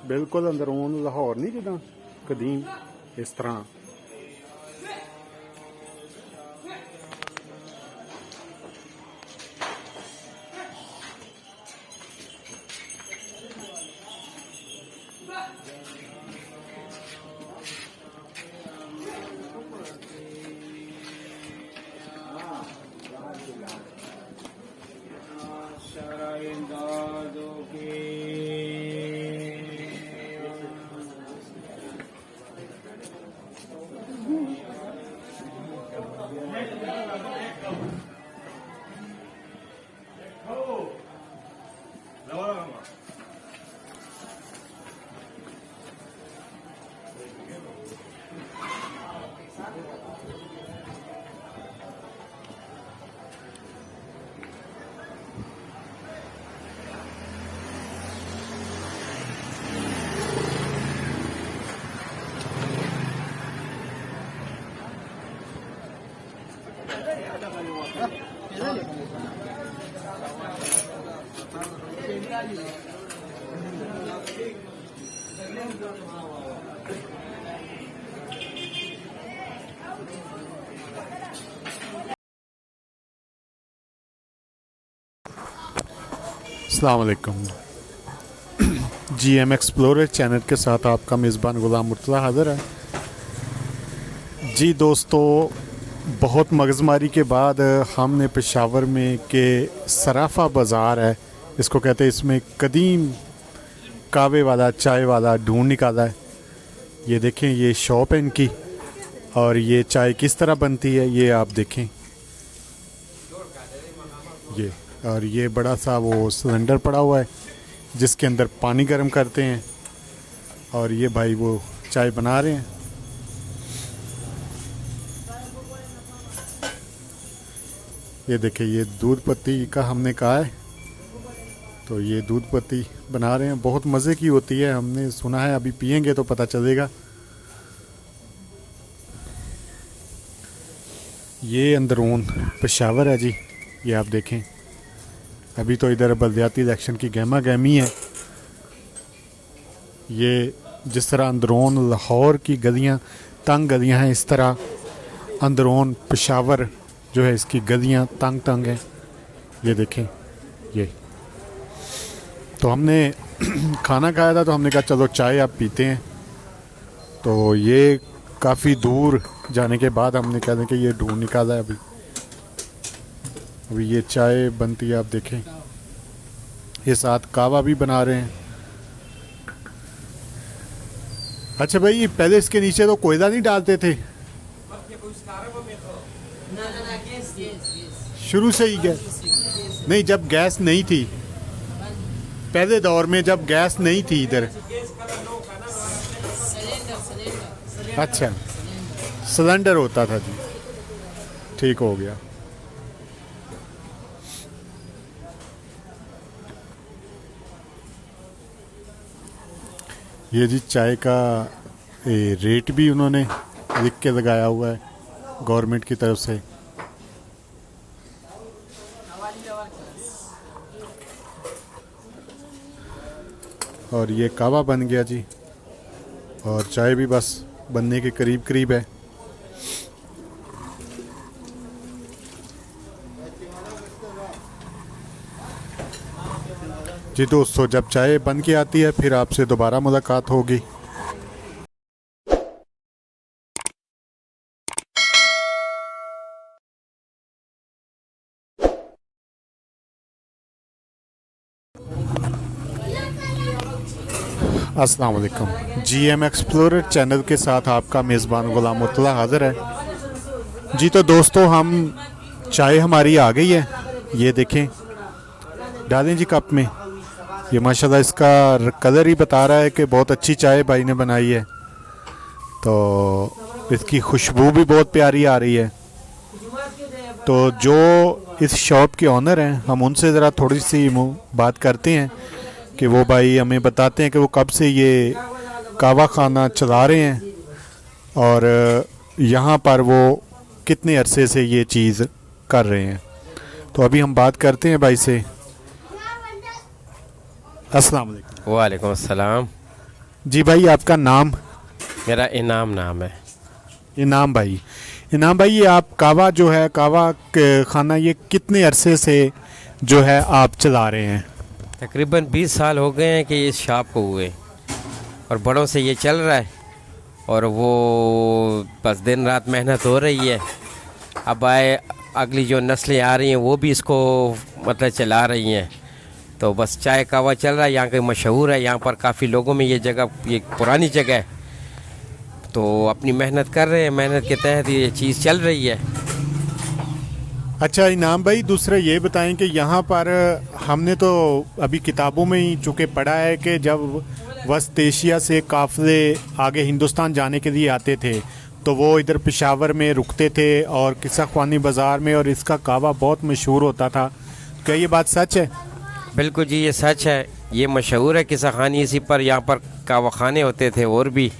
बिल्कुल अंदरों लाहौर नहीं जिदा कदीम इस तरह। अस्सलाम वालेकुम। GM एक्सप्लोरर चैनल के साथ आपका मेज़बान ग़ुलाम मुर्तज़ा हाज़िर है। जी दोस्तों, बहुत मगज़मारी के बाद हमने पेशावर में के सराफ़ा बाज़ार है, इसको कहते हैं, इसमें कदीम कावे वाला चाय वाला ढूंढ निकाला है। ये देखें, ये शॉप है इनकी, और ये चाय किस तरह बनती है ये आप देखें। ये और ये बड़ा सा वो सिलेंडर पड़ा हुआ है जिसके अंदर पानी गर्म करते हैं, और ये भाई वो चाय बना रहे हैं। ये देखिए, ये दूध पत्ती का हमने कहा है, तो ये दूध पत्ती बना रहे हैं। बहुत मज़े की होती है, हमने सुना है, अभी पियेंगे तो पता चलेगा। ये अंदरून पेशावर है जी, ये आप देखें। अभी तो इधर बलदियाती इलेक्शन की गहमा गहमी है। ये जिस तरह अंदरून लाहौर की गलियां तंग गलियां हैं, इस तरह अंदरून पेशावर जो है इसकी गलियां तंग तंग हैं। ये देखें, ये तो हमने खाना खाया था, तो हमने कहा चलो चाय आप पीते हैं। तो ये काफ़ी दूर जाने के बाद हमने कहा कि ये ढूंढ निकाला है। अभी ये चाय बनती है, आप देखें। ये साथ कावा भी बना रहे हैं। अच्छा भाई, ये पहले इसके नीचे तो कोयला नहीं डालते थे? शुरू से ही गैस नहीं, जब गैस नहीं थी, पहले दौर में जब गैस नहीं थी इधर। अच्छा, सिलेंडर होता था जी, ठीक हो गया। ये जी चाय का रेट भी उन्होंने लिख के लगाया हुआ है गवर्नमेंट की तरफ से। और ये कावा बन गया जी, और चाय भी बस बनने के करीब करीब है। जी दोस्तों, जब चाय बन के आती है फिर आपसे दोबारा मुलाकात होगी। अस्सलाम वालेकुम। GM एक्सप्लोरर चैनल के साथ आपका मेज़बान ग़ुलाम मुर्तज़ा हाज़िर है। जी तो दोस्तों, हम चाय हमारी आ गई है, ये देखें। डालें जी कप में। ये माशाल्लाह इसका कलर ही बता रहा है कि बहुत अच्छी चाय भाई ने बनाई है। तो इसकी खुशबू भी बहुत प्यारी आ रही है। तो जो इस शॉप के ऑनर हैं, हम उनसे ज़रा थोड़ी सी बात करते हैं कि वो भाई हमें बताते हैं कि वो कब से ये कावा खाना चला रहे हैं, और यहाँ पर वो कितने अरसे से ये चीज़ कर रहे हैं। तो अभी हम बात करते हैं भाई से। अस्सलाम वालेकुम। वालेकुम अस्सलाम। जी भाई, आपका नाम? मेरा इनाम नाम है। इनाम भाई। इनाम भाई, ये आप कावा जो है, कावा खाना, ये कितने अरसे से जो है आप चला रहे हैं? तकरीबन 20 साल हो गए हैं कि इस शॉप को हुए, और बड़ों से ये चल रहा है, और वो बस दिन रात मेहनत हो रही है। अब अगली जो नस्लें आ रही हैं वो भी इसको मतलब चला रही हैं, तो बस चाय कावा चल रहा है। यहाँ का मशहूर है, यहाँ पर काफ़ी लोगों में ये जगह, ये पुरानी जगह है, तो अपनी मेहनत कर रहे हैं, मेहनत के तहत ये चीज़ चल रही है। अच्छा इनाम भाई, दूसरा ये बताएं कि यहाँ पर हमने तो अभी किताबों में ही चूँकि पढ़ा है कि जब वस्त एशिया से काफ़िले आगे हिंदुस्तान जाने के लिए आते थे तो वो इधर पेशावर में रुकते थे और किस्सा ख्वानी बाज़ार में, और इसका कावा बहुत मशहूर होता था। क्या ये बात सच है? बिल्कुल जी, ये सच है, ये मशहूर है किस्सा खानी। इसी पर यहाँ पर कावा खाने होते थे और भी,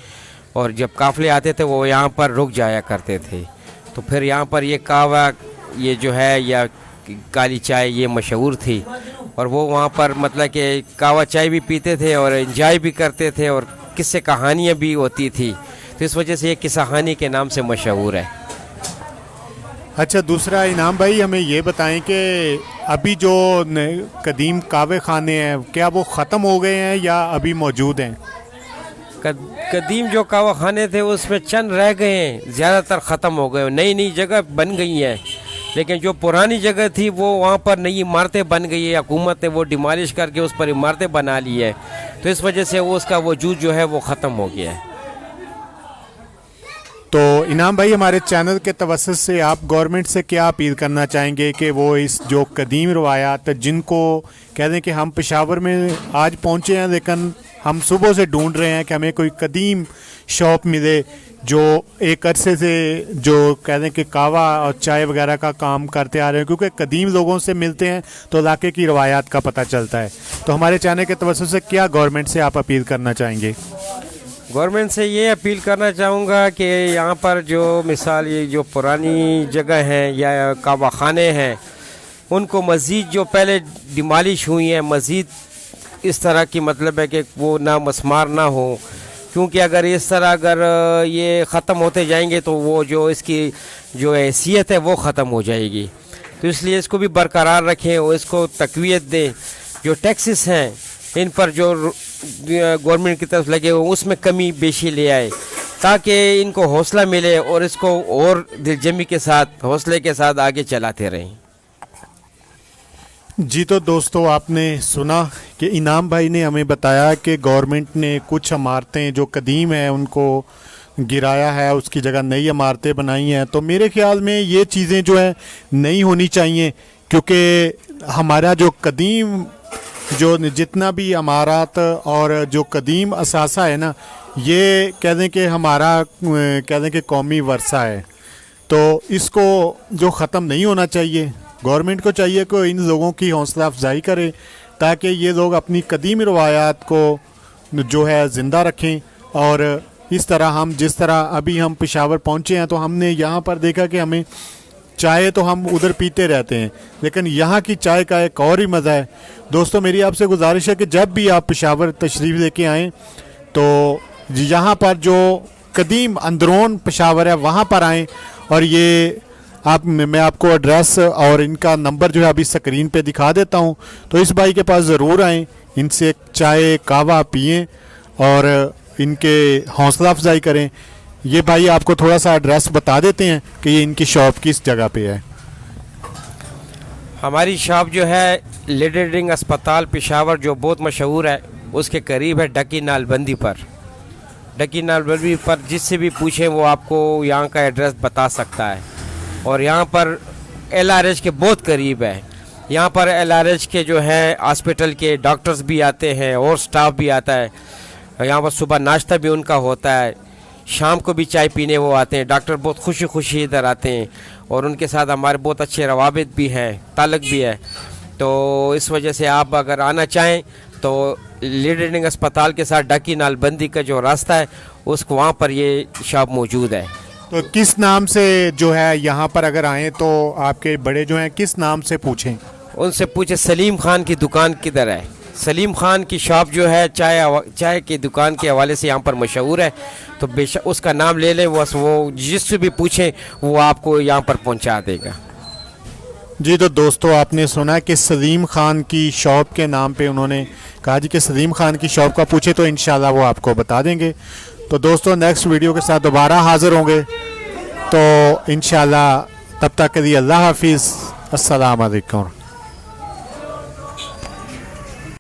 और जब काफ़िले आते थे वो यहाँ पर रुक जाया करते थे, तो फिर यहाँ पर ये कावा, ये जो है, या काली चाय, ये मशहूर थी। और वो वहाँ पर मतलब कि कावा चाय भी पीते थे और एंजॉय भी करते थे, और किस्से कहानियाँ भी होती थी, तो इस वजह से ये किस्सा खानी के नाम से मशहूर है। अच्छा दूसरा इनाम भाई, हमें ये बताएं कि अभी जो कदीम कावे खाने हैं, क्या वो ख़त्म हो गए हैं या अभी मौजूद हैं? कदीम जो कावा खाने थे उसमें चंद रह गए हैं, ज़्यादातर ख़त्म हो गए, नई नई जगह बन गई हैं, लेकिन जो पुरानी जगह थी वो वहाँ पर नई इमारतें बन गई है, हुकूमत ने वो डिमॉलिश करके उस पर इमारतें बना ली है, तो इस वजह से वो उसका वजूद जो है वो ख़त्म हो गया है। तो इनाम भाई, हमारे चैनल के तवस्सुत से आप गवर्नमेंट से क्या अपील करना चाहेंगे कि वो इस जो कदीम रवायात, जिनको कह दें कि हम पेशावर में आज पहुँचे हैं लेकिन हम सुबह से ढूंढ रहे हैं कि हमें कोई कदीम शॉप मिले जो एक अरसे से जो कह दें कि कावा और चाय वगैरह का काम करते आ रहे हैं, क्योंकि कदीम लोगों से मिलते हैं तो इलाके की रवायात का पता चलता है। तो हमारे चैनल के तवस्सुत से क्या गवर्नमेंट से आप अपील करना चाहेंगे? गवर्नमेंट से ये अपील करना चाहूँगा कि यहाँ पर जो मिसाल ये जो पुरानी जगह हैं या कावा खाने हैं, उनको मज़ीद जो पहले डिमॉलिश हुई हैं, मज़ीद इस तरह की मतलब है कि वो ना मस्मार ना हो, क्योंकि अगर इस तरह अगर ये ख़त्म होते जाएंगे तो वो जो इसकी जो हैसियत है वो ख़त्म हो जाएगी। तो इसलिए इसको भी बरकरार रखें और इसको तक़वियत दें। जो टैक्सेस हैं इन पर जो गवर्नमेंट की तरफ लगे हुए उसमें कमी बेशी ले आए, ताकि इनको हौसला मिले और इसको और दिलजमी के साथ, हौसले के साथ आगे चलाते रहें। जी तो दोस्तों, आपने सुना कि इनाम भाई ने हमें बताया कि गवर्नमेंट ने कुछ इमारतें जो कदीम हैं उनको गिराया है, उसकी जगह नई इमारतें बनाई हैं। तो मेरे ख्याल में ये चीज़ें जो है नहीं होनी चाहिए, क्योंकि हमारा जो कदीम जो जितना भी इमारत और जो कदीम असासा है ना, ये कह दें कि हमारा कह दें कि कौमी वर्सा है, तो इसको जो ख़त्म नहीं होना चाहिए। गवर्नमेंट को चाहिए कि इन लोगों की हौसला अफजाई करे ताकि ये लोग अपनी कदीम रवायात को जो है ज़िंदा रखें। और इस तरह हम जिस तरह अभी हम पेशावर पहुँचे हैं तो हमने यहाँ पर देखा कि हमें चाय तो हम उधर पीते रहते हैं, लेकिन यहाँ की चाय का एक और ही मज़ा है। दोस्तों, मेरी आपसे गुजारिश है कि जब भी आप पेशावर तशरीफ़ लेके आएँ तो यहाँ पर जो कदीम अंदरून पेशावर है वहाँ पर आएँ, और ये मैं आपको एड्रेस और इनका नंबर जो है अभी स्क्रीन पे दिखा देता हूँ, तो इस भाई के पास ज़रूर आएँ, इनसे चाय कावा पिएँ और इनके हौसला अफजाई करें। ये भाई आपको थोड़ा सा एड्रेस बता देते हैं कि ये इनकी शॉप किस जगह पे है। हमारी शॉप जो है लीडरिंग अस्पताल पेशावर जो बहुत मशहूर है उसके करीब है, डकी नालबंदी पर। डकी नालबंदी पर जिससे भी पूछें वो आपको यहाँ का एड्रेस बता सकता है। और यहाँ पर LRH के बहुत करीब है। यहाँ पर LRH के जो है हॉस्पिटल के डॉक्टर्स भी आते हैं और स्टाफ भी आता है। यहाँ पर सुबह नाश्ता भी उनका होता है, शाम को भी चाय पीने वो आते हैं। डॉक्टर बहुत खुशी खुशी इधर आते हैं और उनके साथ हमारे बहुत अच्छे रवाबित भी हैं, ताल्लुक़ भी है। तो इस वजह से आप अगर आना चाहें तो लीडरिंग अस्पताल के साथ डकी नालबंदी का जो रास्ता है उसको वहाँ पर ये शॉप मौजूद है। तो किस नाम से जो है यहाँ पर अगर आएँ तो आपके बड़े जो हैं किस नाम से पूछें? उनसे पूछे सलीम खान की दुकान किधर है, सलीम खान की शॉप जो है चाय की दुकान के हवाले से यहाँ पर मशहूर है, तो बेशक उसका नाम ले लें, बस वो जिससे भी पूछें वो आपको यहाँ पर पहुँचा देगा। जी तो दोस्तों आपने सुना कि सलीम खान की शॉप के नाम पे उन्होंने कहा जी कि सलीम खान की शॉप का पूछे तो इंशाल्लाह वो आपको बता देंगे। तो दोस्तों नेक्स्ट वीडियो के साथ दोबारा हाज़िर होंगे, तो इंशाल्लाह तब तक के लिए अल्लाह हाफिज़, अस्सलाम वालेकुम।